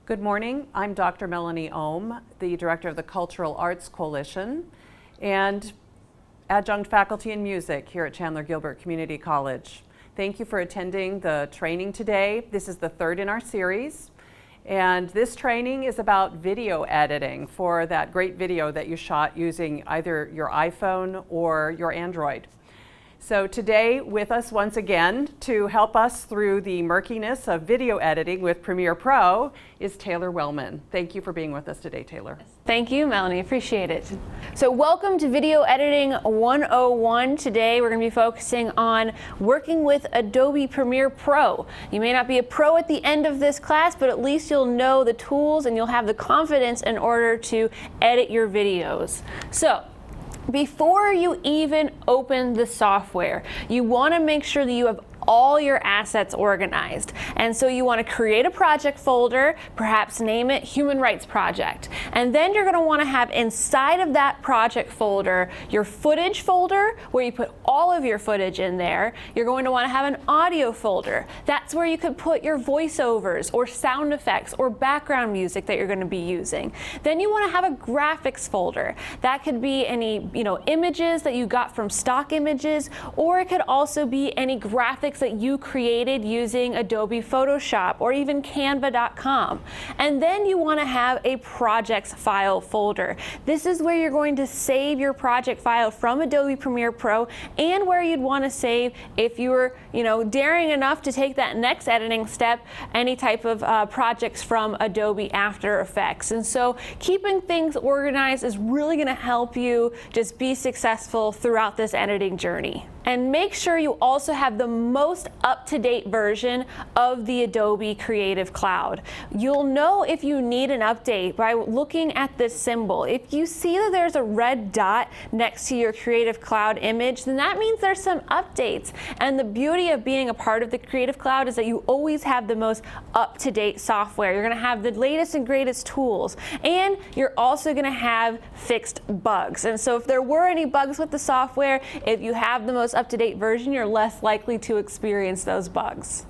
Good morning. I'm Dr. Melanie Ohm, the Director of the Cultural Arts Coalition and Adjunct Faculty in Music here at Chandler Gilbert Community College. Thank you for attending the training today. This is the third in our series, and this training is about video editing for that great video that you shot using either your iPhone or your Android. So today with us once again to help us through the murkiness of video editing with Premiere Pro is Taylor Wellman. Thank you for being with us today, Taylor. Thank you, Melanie. Appreciate it. So welcome to Video Editing 101. Today we're going to be focusing on working with Adobe Premiere Pro. You may not be a pro at the end of this class, but at least you'll know the tools and you'll have the confidence in order to edit your videos. So before you even open the software, you want to make sure that you have all your assets organized. And so you want to create a project folder, perhaps name it Human Rights Project. And then you're going to want to have inside of that project folder your footage folder where you put all of your footage in there. You're going to want to have an audio folder. That's where you could put your voiceovers or sound effects or background music that you're going to be using. Then you want to have a graphics folder. That could be any, images that you got from stock images, or it could also be any graphics that you created using Adobe Photoshop or even Canva.com. And then you want to have a projects file folder. This is where you're going to save your project file from Adobe Premiere Pro, and where you'd want to save, if you were daring enough to take that next editing step, any type of projects from Adobe After Effects. And so keeping things organized is really going to help you just be successful throughout this editing journey. And make sure you also have the most up-to-date version of the Adobe Creative Cloud. You'll know if you need an update by looking at this symbol. If you see that there's a red dot next to your Creative Cloud image, then that means there's some updates. And the beauty of being a part of the Creative Cloud is that you always have the most up-to-date software. You're going to have the latest and greatest tools, and you're also going to have fixed bugs. And so if there were any bugs with the software, if you have the most up-to-date version, you're less likely to experience those bugs.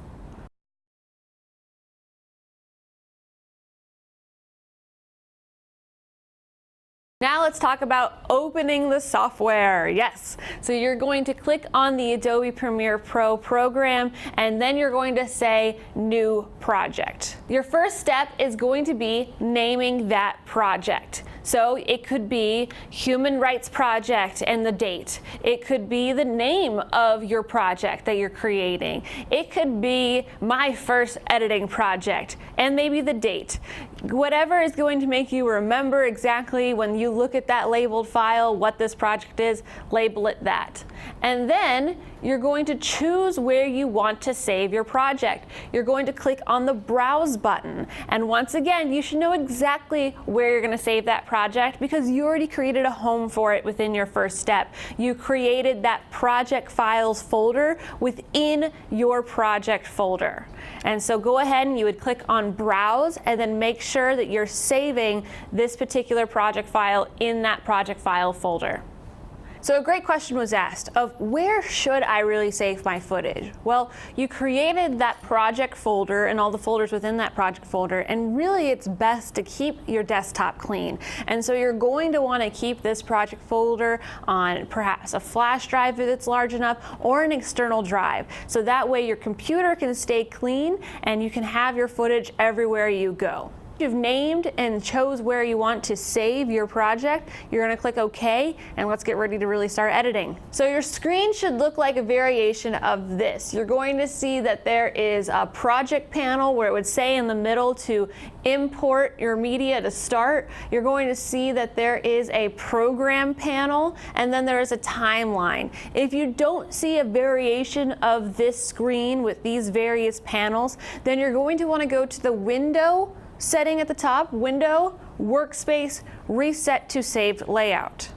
Now let's talk about opening the software. Yes, so you're going to click on the Adobe Premiere Pro program, and then you're going to say New Project. Your first step is going to be naming that project. So it could be Human Rights Project and the date. It could be the name of your project that you're creating. It could be My First Editing Project and maybe the date. Whatever is going to make you remember exactly when you look at that labeled file what this project is, label it that. And then you're going to choose where you want to save your project. You're going to click on the Browse button. And once again, you should know exactly where you're going to save that project because you already created a home for it within your first step. You created that project files folder within your project folder. And so go ahead and you would click on Browse and then make sure that you're saving this particular project file in that project file folder. So a great question was asked of where should I really save my footage? Well, you created that project folder and all the folders within that project folder, and really it's best to keep your desktop clean. And so you're going to want to keep this project folder on perhaps a flash drive if it's large enough, or an external drive. So that way your computer can stay clean and you can have your footage everywhere you go. You've named and chose where you want to save your project, you're going to click OK, and let's get ready to really start editing. So your screen should look like a variation of this. You're going to see that there is a project panel where it would say in the middle to import your media to start. You're going to see that there is a program panel, and then there is a timeline. If you don't see a variation of this screen with these various panels, then you're going to want to go to the window setting at the top, Window, Workspace, Reset to Saved Layout.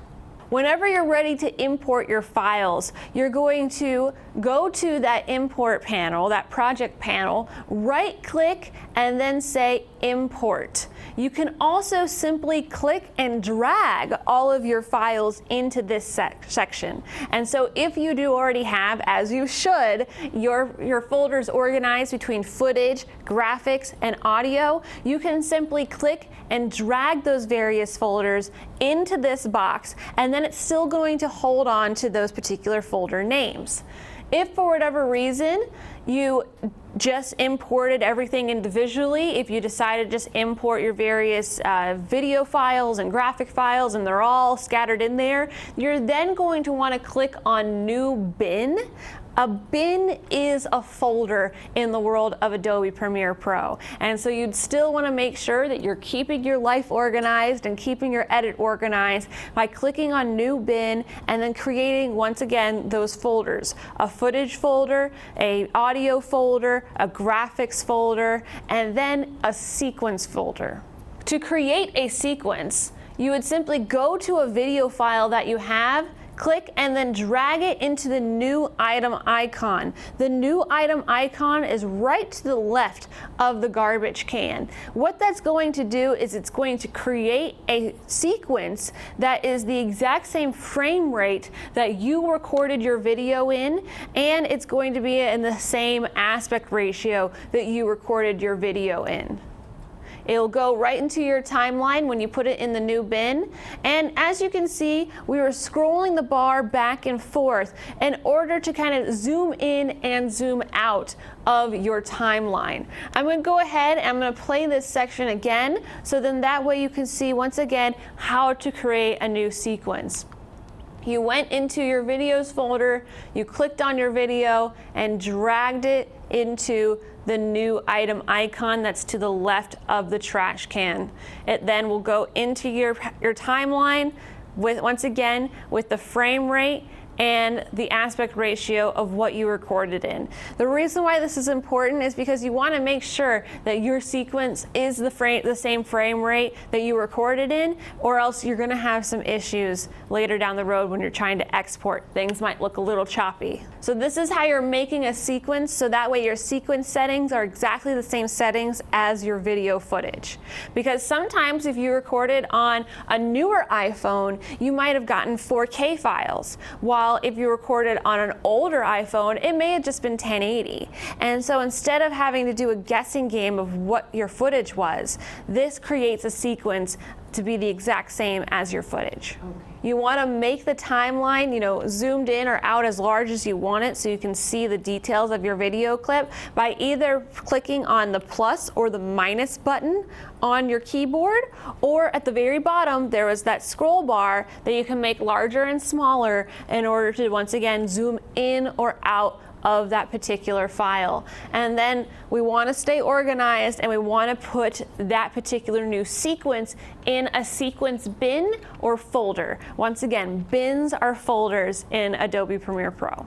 Whenever you're ready to import your files, you're going to go to that import panel, that project panel, right click and then say import. You can also simply click and drag all of your files into this section. And so if you do already have, as you should, your folders organized between footage, graphics, and audio, you can simply click and drag those various folders into this box, and then it's still going to hold on to those particular folder names. If for whatever reason you just imported everything individually, if you decided to just import your various video files and graphic files and they're all scattered in there, you're then going to want to click on New Bin. A bin is a folder in the world of Adobe Premiere Pro. And so you'd still want to make sure that you're keeping your life organized and keeping your edit organized by clicking on New Bin and then creating, once again, those folders. A footage folder, a audio folder, a graphics folder, and then a sequence folder. To create a sequence, you would simply go to a video file that you have, click and then drag it into the new item icon. The new item icon is right to the left of the garbage can. What that's going to do is it's going to create a sequence that is the exact same frame rate that you recorded your video in, and it's going to be in the same aspect ratio that you recorded your video in. It'll go right into your timeline when you put it in the new bin. And as you can see, we were scrolling the bar back and forth in order to kind of zoom in and zoom out of your timeline. I'm going to go ahead and I'm going to play this section again, so then that way you can see once again how to create a new sequence. You went into your videos folder, you clicked on your video and dragged it into the new item icon that's to the left of the trash can. It then will go into your timeline with, once again, with the frame rate and the aspect ratio of what you recorded in. The reason why this is important is because you want to make sure that your sequence is the same frame rate that you recorded in, or else you're going to have some issues later down the road when you're trying to export. Things might look a little choppy. So this is how you're making a sequence, so that way your sequence settings are exactly the same settings as your video footage. Because sometimes if you recorded on a newer iPhone, you might have gotten 4K files, while if you recorded on an older iPhone, it may have just been 1080. And so instead of having to do a guessing game of what your footage was, this creates a sequence to be the exact same as your footage. Okay. You want to make the timeline, zoomed in or out as large as you want it, so you can see the details of your video clip by either clicking on the plus or the minus button on your keyboard, or at the very bottom there was that scroll bar that you can make larger and smaller in order to once again zoom in or out of that particular file. And then we want to stay organized and we want to put that particular new sequence in a sequence bin or folder. Once again, bins are folders in Adobe Premiere Pro.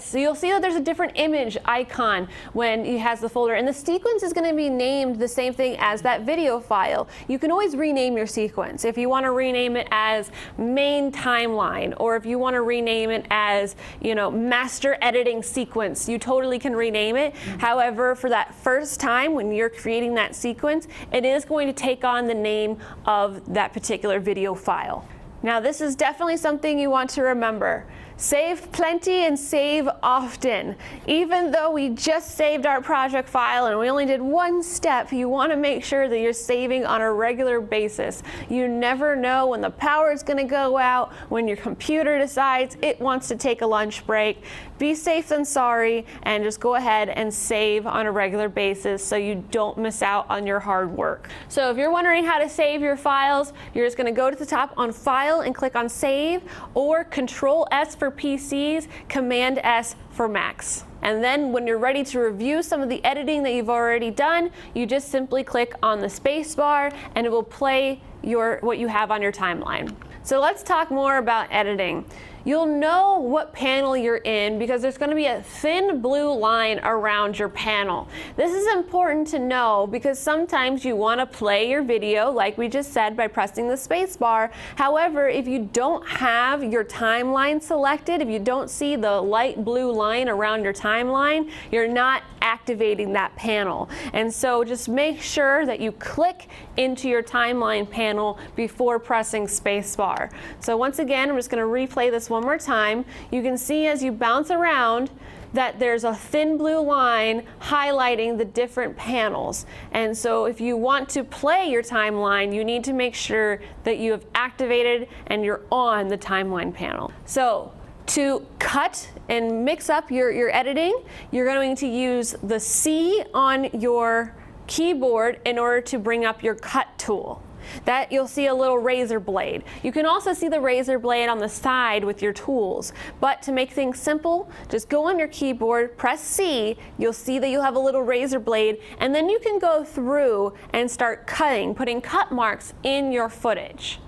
So you'll see that there's a different image icon when it has the folder, and the sequence is going to be named the same thing as that video file. You can always rename your sequence. If you want to rename it as main timeline, or if you want to rename it as, master editing sequence, you totally can rename it. However, for that first time when you're creating that sequence, it is going to take on the name of that particular video file. Now, this is definitely something you want to remember. Save plenty and save often. Even though we just saved our project file and we only did one step, you want to make sure that you're saving on a regular basis. You never know when the power is going to go out, when your computer decides it wants to take a lunch break. Be safe than sorry, and just go ahead and save on a regular basis so you don't miss out on your hard work. So if you're wondering how to save your files, you're just going to go to the top on File and click on Save, or Control-S for PCs, Command-S for Macs. And then when you're ready to review some of the editing that you've already done, you just simply click on the space bar and it will play what you have on your timeline. So let's talk more about editing. you'll know what panel you're in because there's going to be a thin blue line around your panel. This is important to know because sometimes you want to play your video like we just said by pressing the space bar. However, if you don't have your timeline selected, if you don't see the light blue line around your timeline, you're not activating that panel. And so just make sure that you click into your timeline panel before pressing spacebar. So once again, I'm just going to replay this one more time. You can see as you bounce around that there's a thin blue line highlighting the different panels. And so if you want to play your timeline, you need to make sure that you have activated and you're on the timeline panel. So to cut and mix up your editing, you're going to use the C on your keyboard in order to bring up your cut tool. That you'll see a little razor blade. You can also see the razor blade on the side with your tools. But to make things simple, just go on your keyboard, press C, you'll see that you'll have a little razor blade, and then you can go through and start cutting, putting cut marks in your footage.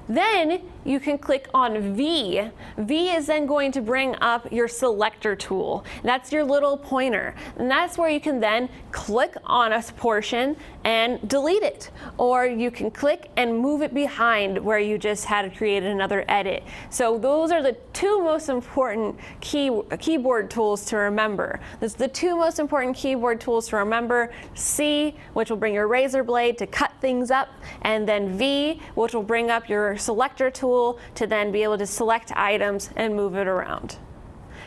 Then you can click on V. V is then going to bring up your selector tool. That's your little pointer. And that's where you can then click on a portion and delete it. Or you can click and move it behind where you just had created another edit. So those are the two most important keyboard tools to remember. That's the two most important keyboard tools to remember. C, which will bring your razor blade to cut things up, and then V, which will bring up your selector tool to then be able to select items and move it around.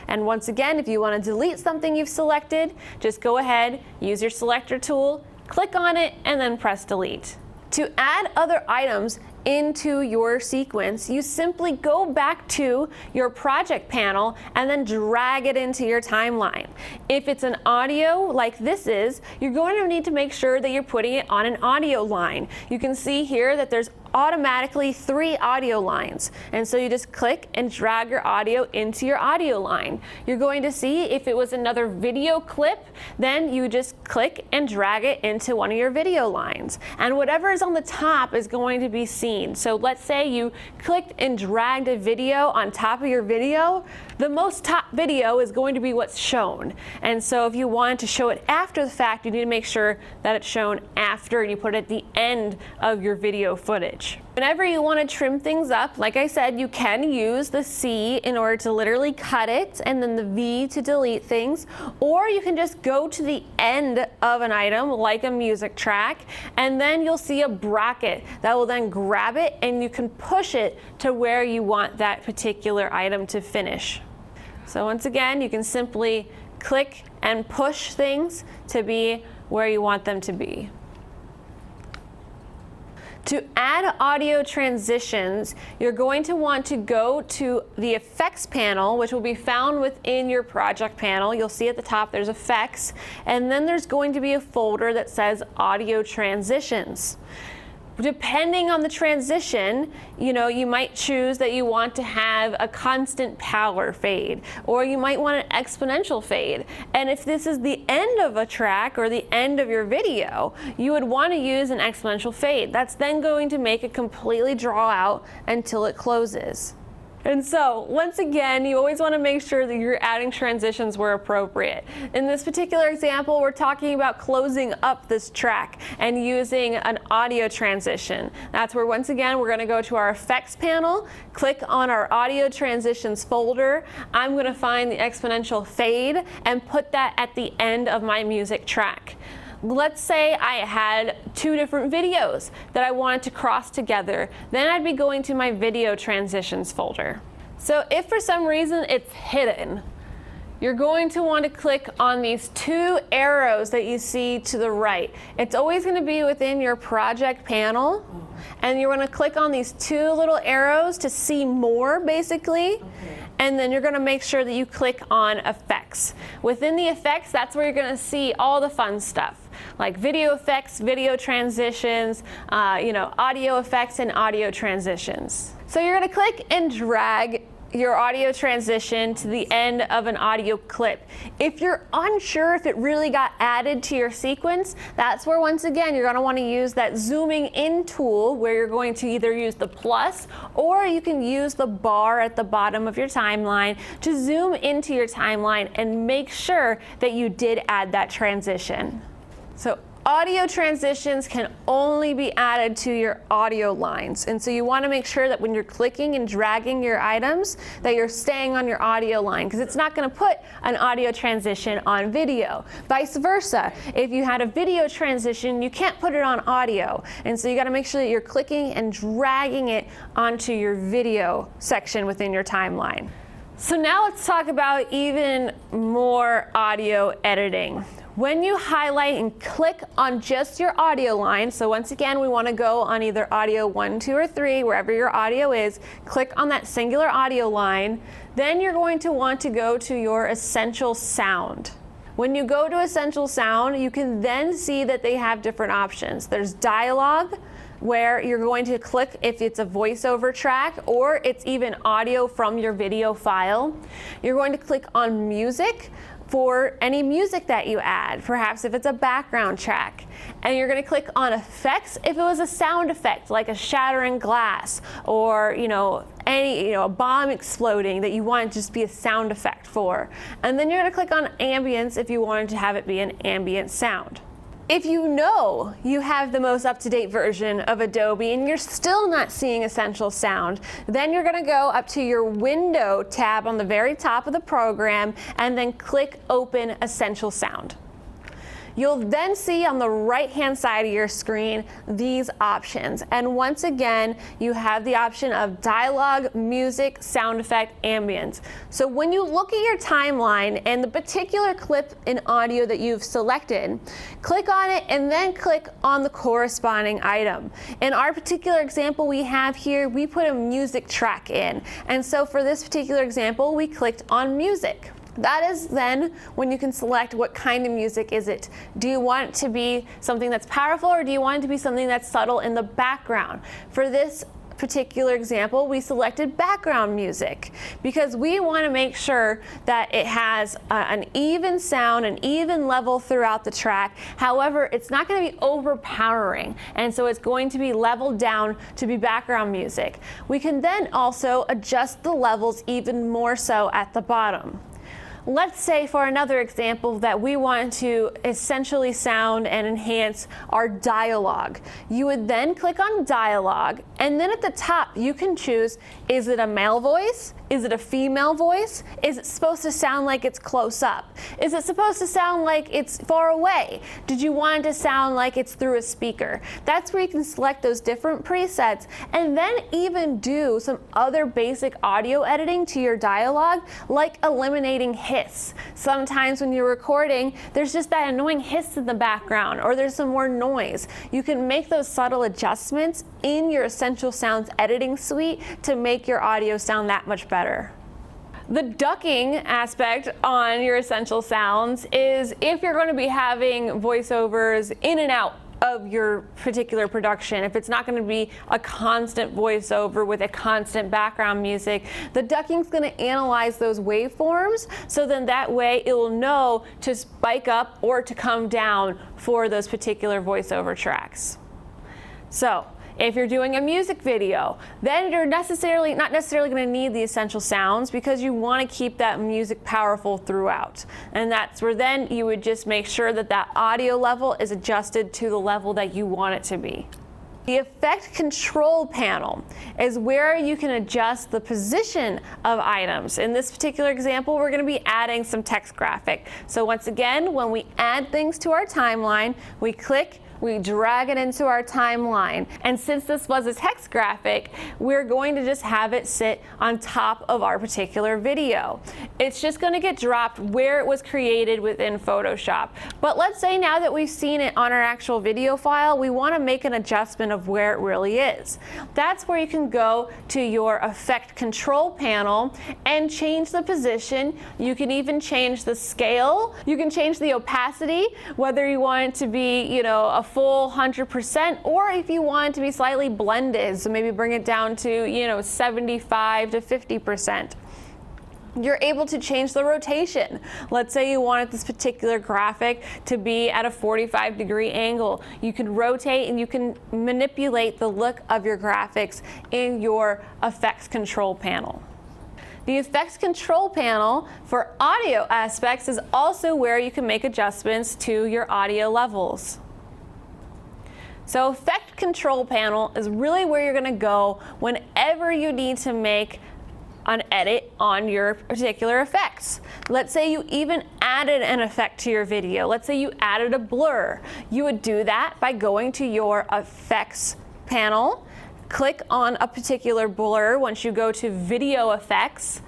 And once again, if you want to delete something you've selected, just go ahead, use your selector tool, click on it, and then press delete. To add other items into your sequence, you simply go back to your project panel and then drag it into your timeline. If it's an audio like this is, you're going to need to make sure that you're putting it on an audio line. You can see here that there's automatically 3 audio lines. And so you just click and drag your audio into your audio line. You're going to see if it was another video clip, then you just click and drag it into one of your video lines. And whatever is on the top is going to be seen. So let's say you clicked and dragged a video on top of your video, the most top video is going to be what's shown. And so if you want to show it after the fact, you need to make sure that it's shown after and you put it at the end of your video footage. Whenever you want to trim things up, like I said, you can use the C in order to literally cut it and then the V to delete things, or you can just go to the end of an item like a music track and then you'll see a bracket that will then grab it and you can push it to where you want that particular item to finish. So once again, you can simply click and push things to be where you want them to be. To add audio transitions, you're going to want to go to the effects panel, which will be found within your project panel. You'll see at the top there's effects, and then there's going to be a folder that says audio transitions. Depending on the transition, you might choose that you want to have a constant power fade, or you might want an exponential fade. And if this is the end of a track or the end of your video, you would want to use an exponential fade. That's then going to make it completely draw out until it closes. And so, once again, you always want to make sure that you're adding transitions where appropriate. In this particular example, we're talking about closing up this track and using an audio transition. That's where, once again, we're going to go to our effects panel, click on our audio transitions folder. I'm going to find the exponential fade and put that at the end of my music track. Let's say I had 2 different videos that I wanted to cross together. Then I'd be going to my video transitions folder. So if for some reason it's hidden, you're going to want to click on these 2 arrows that you see to the right. It's always going to be within your project panel. And you're going to click on these 2 little arrows to see more, basically. Okay. And then you're going to make sure that you click on effects. Within the effects, that's where you're going to see all the fun stuff, like video effects, video transitions, audio effects, and audio transitions. So you're going to click and drag your audio transition to the end of an audio clip. If you're unsure if it really got added to your sequence, that's where once again you're going to want to use that zooming in tool, where you're going to either use the plus or you can use the bar at the bottom of your timeline to zoom into your timeline and make sure that you did add that transition. So audio transitions can only be added to your audio lines, and so you want to make sure that when you're clicking and dragging your items that you're staying on your audio line, because it's not going to put an audio transition on video. Vice versa, if you had a video transition, you can't put it on audio, and so you got to make sure that you're clicking and dragging it onto your video section within your timeline. So now let's talk about even more audio editing. When you highlight and click on just your audio line, so once again, we want to go on either audio 1, 2, or 3, wherever your audio is, click on that singular audio line, then you're going to want to go to your essential sound. When you go to essential sound, you can then see that they have different options. There's dialogue, where you're going to click if it's a voiceover track or it's even audio from your video file. You're going to click on music for any music that you add, perhaps if it's a background track. And you're going to click on effects if it was a sound effect like a shattering glass or a bomb exploding that you want to just be a sound effect for. And then you're going to click on ambience if you wanted to have it be an ambient sound. If you know you have the most up-to-date version of Adobe and you're still not seeing Essential Sound, then you're going to go up to your Window tab on the very top of the program and then click Open Essential Sound. You'll then see on the right-hand side of your screen these options. And once again, you have the option of dialogue, music, sound effect, ambience. So when you look at your timeline and the particular clip in audio that you've selected, click on it and then click on the corresponding item. In our particular example we have here, we put a music track in. And so for this particular example, we clicked on music. That is then when you can select what kind of music is it. Do you want it to be something that's powerful or do you want it to be something that's subtle in the background? For this particular example, we selected background music because we want to make sure that it has an even sound, an even level throughout the track. However, it's not going to be overpowering, and so it's going to be leveled down to be background music. We can then also adjust the levels even more so at the bottom. Let's say for another example that we want to essentially sound and enhance our dialogue. You would then click on dialogue, and then at the top you can choose, is it a male voice? Is it a female voice? Is it supposed to sound like it's close up? Is it supposed to sound like it's far away? Did you want it to sound like it's through a speaker? That's where you can select those different presets and then even do some other basic audio editing to your dialogue, like eliminating hiss. Sometimes when you're recording, there's just that annoying hiss in the background or there's some more noise. You can make those subtle adjustments in your Essential Sounds editing suite to make your audio sound that much better. The ducking aspect on your Essential Sounds is if you're going to be having voiceovers in and out of your particular production. If it's not going to be a constant voiceover with a constant background music, the ducking's going to analyze those waveforms, so then that way it will know to spike up or to come down for those particular voiceover tracks. So if you're doing a music video, then you're not necessarily going to need the Essential Sounds because you want to keep that music powerful throughout. And that's where then you would just make sure that that audio level is adjusted to the level that you want it to be. The Effect Control panel is where you can adjust the position of items. In this particular example, we're going to be adding some text graphic. So once again, when we add things to our timeline, we click, we drag it into our timeline. And since this was a text graphic, we're going to just have it sit on top of our particular video. It's just going to get dropped where it was created within Photoshop. But let's say now that we've seen it on our actual video file, we want to make an adjustment of where it really is. That's where you can go to your Effect Control panel and change the position. You can even change the scale. You can change the opacity, whether you want it to be, a full 100%, or if you want it to be slightly blended, so maybe bring it down to 75 to 50%. You're able to change the rotation. Let's say you wanted this particular graphic to be at a 45-degree angle. You can rotate and you can manipulate the look of your graphics in your effects control panel. The effects control panel for audio aspects is also where you can make adjustments to your audio levels. So effect control panel is really where you're going to go whenever you need to make an edit on your particular effects. Let's say you even added an effect to your video. Let's say you added a blur. You would do that by going to your effects panel, click on a particular blur. Once you go to video effects,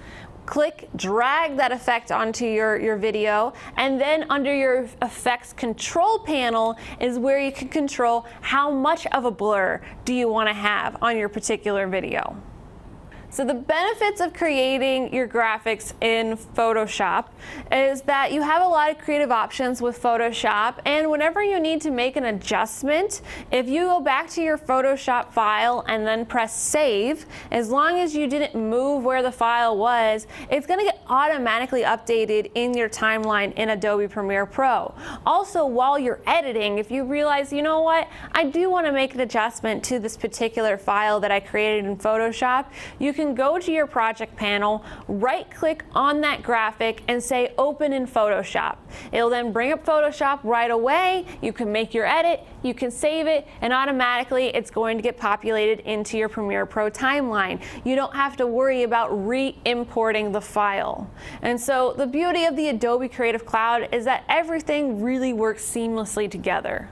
click, drag that effect onto your video, and then under your effects control panel is where you can control how much of a blur do you want to have on your particular video. So the benefits of creating your graphics in Photoshop is that you have a lot of creative options with Photoshop, and whenever you need to make an adjustment, if you go back to your Photoshop file and then press save, as long as you didn't move where the file was, it's going to get automatically updated in your timeline in Adobe Premiere Pro. Also, while you're editing, if you realize, you know what, I do want to make an adjustment to this particular file that I created in Photoshop, you can go to your project panel, right-click on that graphic and say Open in Photoshop. It'll then bring up Photoshop right away. You can make your edit, you can save it, and automatically it's going to get populated into your Premiere Pro timeline. You don't have to worry about re-importing the file. And so the beauty of the Adobe Creative Cloud is that everything really works seamlessly together.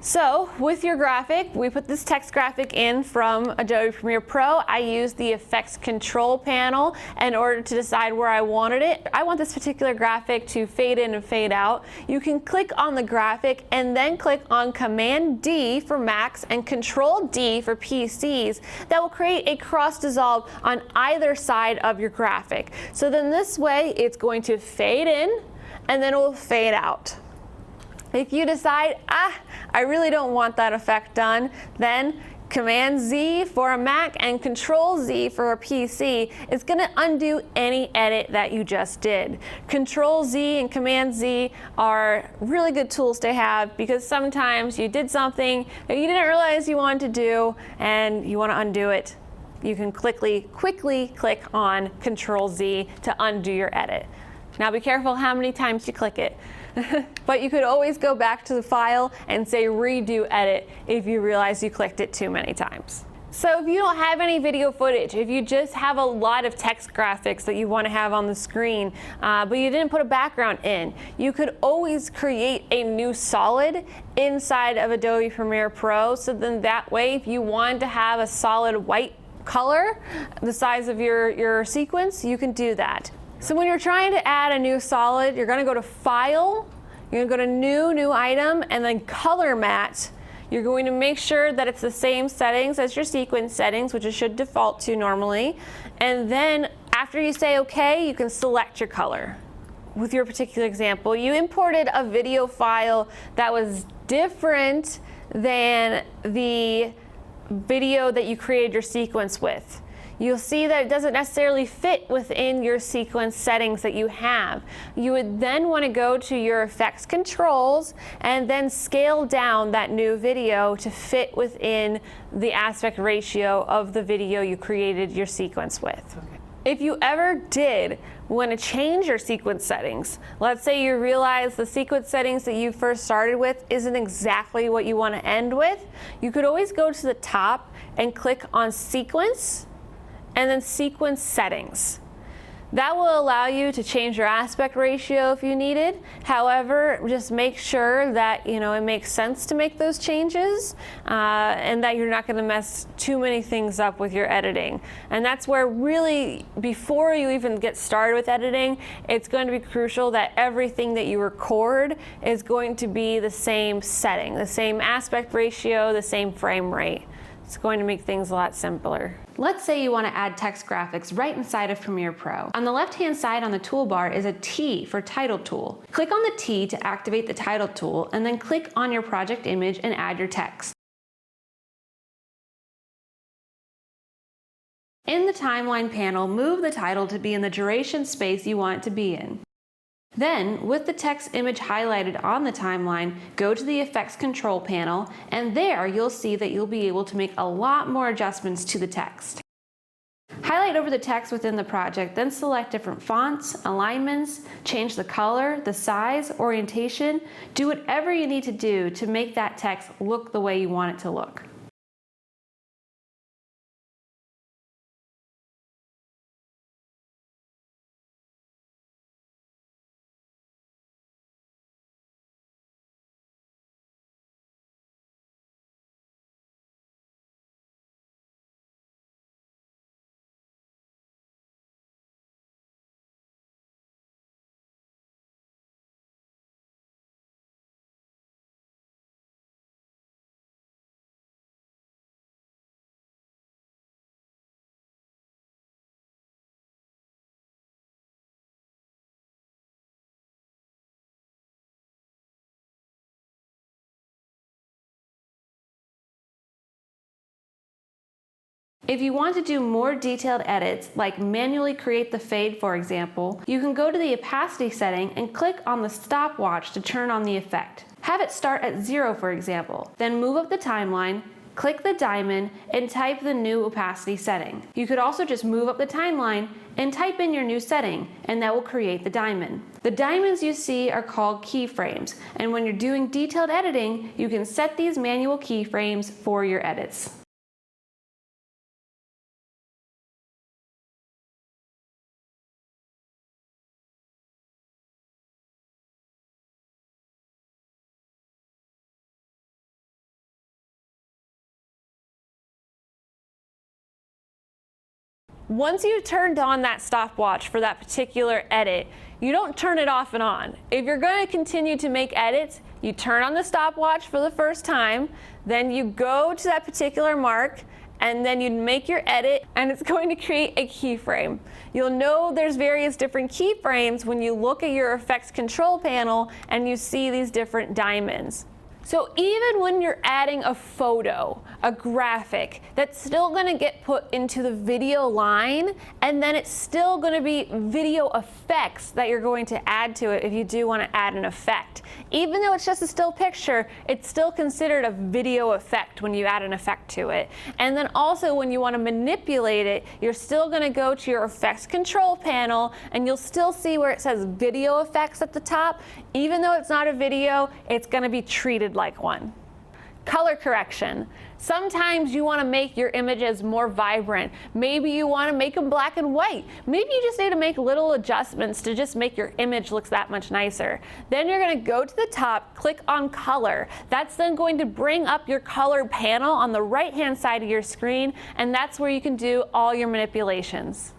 So with your graphic, we put this text graphic in from Adobe Premiere Pro. I used the effects control panel in order to decide where I wanted it. I want this particular graphic to fade in and fade out. You can click on the graphic and then click on Command D for Macs and Control D for PCs. That will create a cross dissolve on either side of your graphic. So then this way it's going to fade in and then it will fade out. If you decide, I really don't want that effect done, then Command Z for a Mac and Control Z for a PC is going to undo any edit that you just did. Control Z and Command Z are really good tools to have because sometimes you did something that you didn't realize you wanted to do and you want to undo it. You can quickly click on Control Z to undo your edit. Now be careful how many times you click it. But you could always go back to the file and say redo edit if you realize you clicked it too many times. So if you don't have any video footage, if you just have a lot of text graphics that you want to have on the screen, but you didn't put a background in, you could always create a new solid inside of Adobe Premiere Pro. So then that way, if you wanted to have a solid white color, the size of your sequence, you can do that. So when you're trying to add a new solid, you're going to go to File, you're going to go to New Item, and then Color Matte. You're going to make sure that it's the same settings as your sequence settings, which it should default to normally. And then after you say OK, you can select your color. With your particular example, you imported a video file that was different than the video that you created your sequence with. You'll see that it doesn't necessarily fit within your sequence settings that you have. You would then want to go to your effects controls and then scale down that new video to fit within the aspect ratio of the video you created your sequence with. Okay. If you ever did want to change your sequence settings, let's say you realize the sequence settings that you first started with isn't exactly what you want to end with, you could always go to the top and click on Sequence, and then Sequence Settings. That will allow you to change your aspect ratio if you needed. However, just make sure that it makes sense to make those changes and that you're not going to mess too many things up with your editing. And that's where really, before you even get started with editing, it's going to be crucial that everything that you record is going to be the same setting, the same aspect ratio, the same frame rate. It's going to make things a lot simpler. Let's say you want to add text graphics right inside of Premiere Pro. On the left-hand side on the toolbar is a T for Title Tool. Click on the T to activate the Title Tool, and then click on your project image and add your text. In the timeline panel, move the title to be in the duration space you want it to be in. Then, with the text image highlighted on the timeline, go to the Effects Control panel, and there you'll see that you'll be able to make a lot more adjustments to the text. Highlight over the text within the project, then select different fonts, alignments, change the color, the size, orientation, do whatever you need to do to make that text look the way you want it to look. If you want to do more detailed edits, like manually create the fade for example, you can go to the opacity setting and click on the stopwatch to turn on the effect. Have it start at 0 for example, then move up the timeline, click the diamond, and type the new opacity setting. You could also just move up the timeline and type in your new setting, and that will create the diamond. The diamonds you see are called keyframes, and when you're doing detailed editing, you can set these manual keyframes for your edits. Once you've turned on that stopwatch for that particular edit, you don't turn it off and on. If you're going to continue to make edits, you turn on the stopwatch for the first time, then you go to that particular mark, and then you make your edit, and it's going to create a keyframe. You'll know there's various different keyframes when you look at your effects control panel and you see these different diamonds. So even when you're adding a photo, a graphic, that's still going to get put into the video line, and then it's still going to be video effects that you're going to add to it if you do want to add an effect. Even though it's just a still picture, it's still considered a video effect when you add an effect to it. And then also when you want to manipulate it, you're still going to go to your effects control panel, and you'll still see where it says video effects at the top. Even though it's not a video, it's going to be treated like one. Color correction. Sometimes you want to make your images more vibrant. Maybe you want to make them black and white. Maybe you just need to make little adjustments to just make your image look that much nicer. Then you're going to go to the top, click on color. That's then going to bring up your color panel on the right-hand side of your screen, and that's where you can do all your manipulations.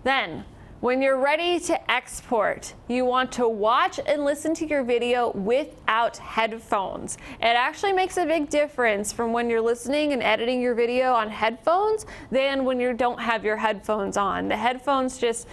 Then, when you're ready to export, you want to watch and listen to your video without headphones. It actually makes a big difference from when you're listening and editing your video on headphones than when you don't have your headphones on. The headphones just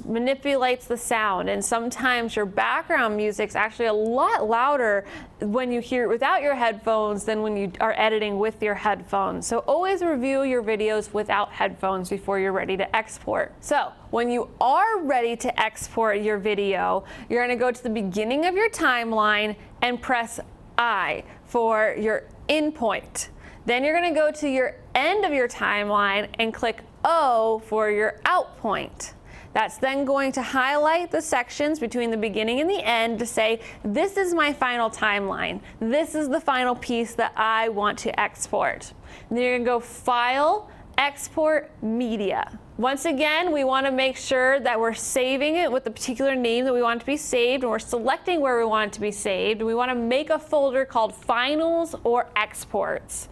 manipulates the sound, and sometimes your background music's actually a lot louder when you hear it without your headphones than when you are editing with your headphones. So always review your videos without headphones before you're ready to export. So when you are ready to export your video, you're going to go to the beginning of your timeline and press I for your in point. Then you're going to go to your end of your timeline and click O for your out point. That's then going to highlight the sections between the beginning and the end to say, this is my final timeline. This is the final piece that I want to export. And then you're going to go File, Export, Media. Once again, we want to make sure that we're saving it with the particular name that we want it to be saved, and we're selecting where we want it to be saved. We want to make a folder called Finals or Exports.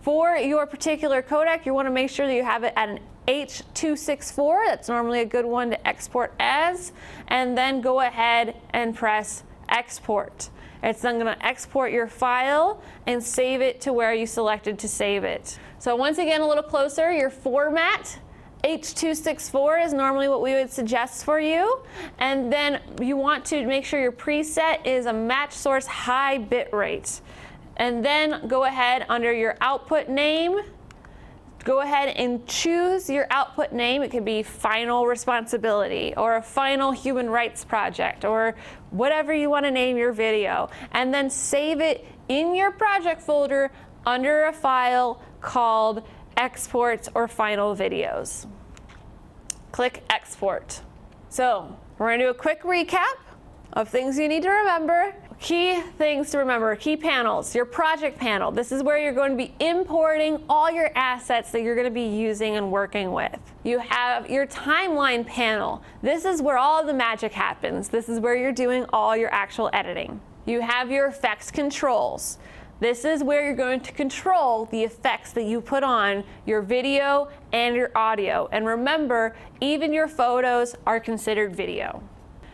For your particular codec, you want to make sure that you have it at an H.264. That's normally a good one to export as. And then go ahead and press Export. It's then going to export your file and save it to where you selected to save it. So once again, a little closer, your format. H.264 is normally what we would suggest for you. And then you want to make sure your preset is a match source high bit rate. And then go ahead under your output name, Go ahead and choose your output name. It could be Final Responsibility or a Final Human Rights Project or whatever you want to name your video. And then save it in your project folder under a file called Exports or Final Videos. Click Export. So we're going to do a quick recap of things you need to remember. Key things to remember, key panels, your project panel. This is where you're going to be importing all your assets that you're going to be using and working with. You have your timeline panel. This is where all the magic happens. This is where you're doing all your actual editing. You have your effects controls. This is where you're going to control the effects that you put on your video and your audio. And remember, even your photos are considered video.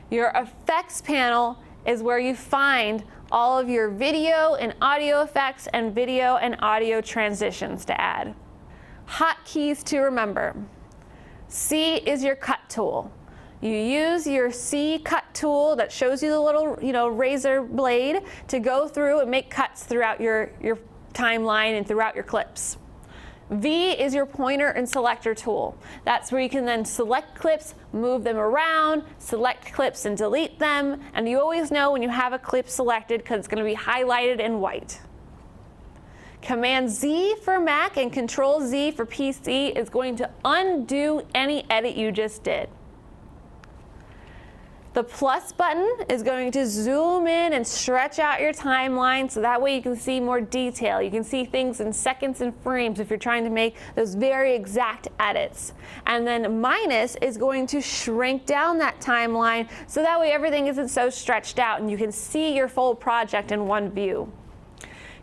Your effects panel is where you find all of your video and audio effects and video and audio transitions to add. Hotkeys to remember. C is your cut tool. You use your C cut tool that shows you the little, razor blade to go through and make cuts throughout your timeline and throughout your clips. V is your pointer and selector tool. That's where you can then select clips, move them around, select clips and delete them, and you always know when you have a clip selected because it's going to be highlighted in white. Command Z for Mac and Control Z for PC is going to undo any edit you just did. The plus button is going to zoom in and stretch out your timeline so that way you can see more detail. You can see things in seconds and frames if you're trying to make those very exact edits. And then minus is going to shrink down that timeline so that way everything isn't so stretched out and you can see your full project in one view.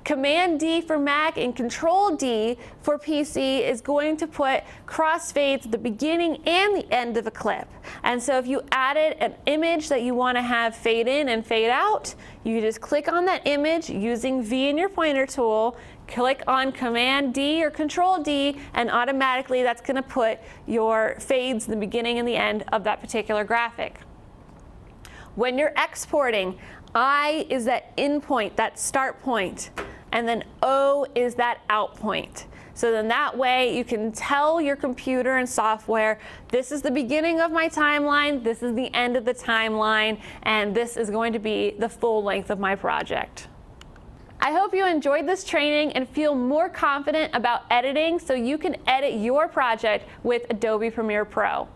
Command D for Mac and Control D for PC is going to put crossfades at the beginning and the end of a clip. And so if you added an image that you want to have fade in and fade out, you just click on that image using V in your pointer tool, click on Command D or Control D, and automatically that's going to put your fades in the beginning and the end of that particular graphic. When you're exporting, I is that in point, that start point, and then O is that out point. So then that way you can tell your computer and software, this is the beginning of my timeline, this is the end of the timeline, and this is going to be the full length of my project. I hope you enjoyed this training and feel more confident about editing so you can edit your project with Adobe Premiere Pro.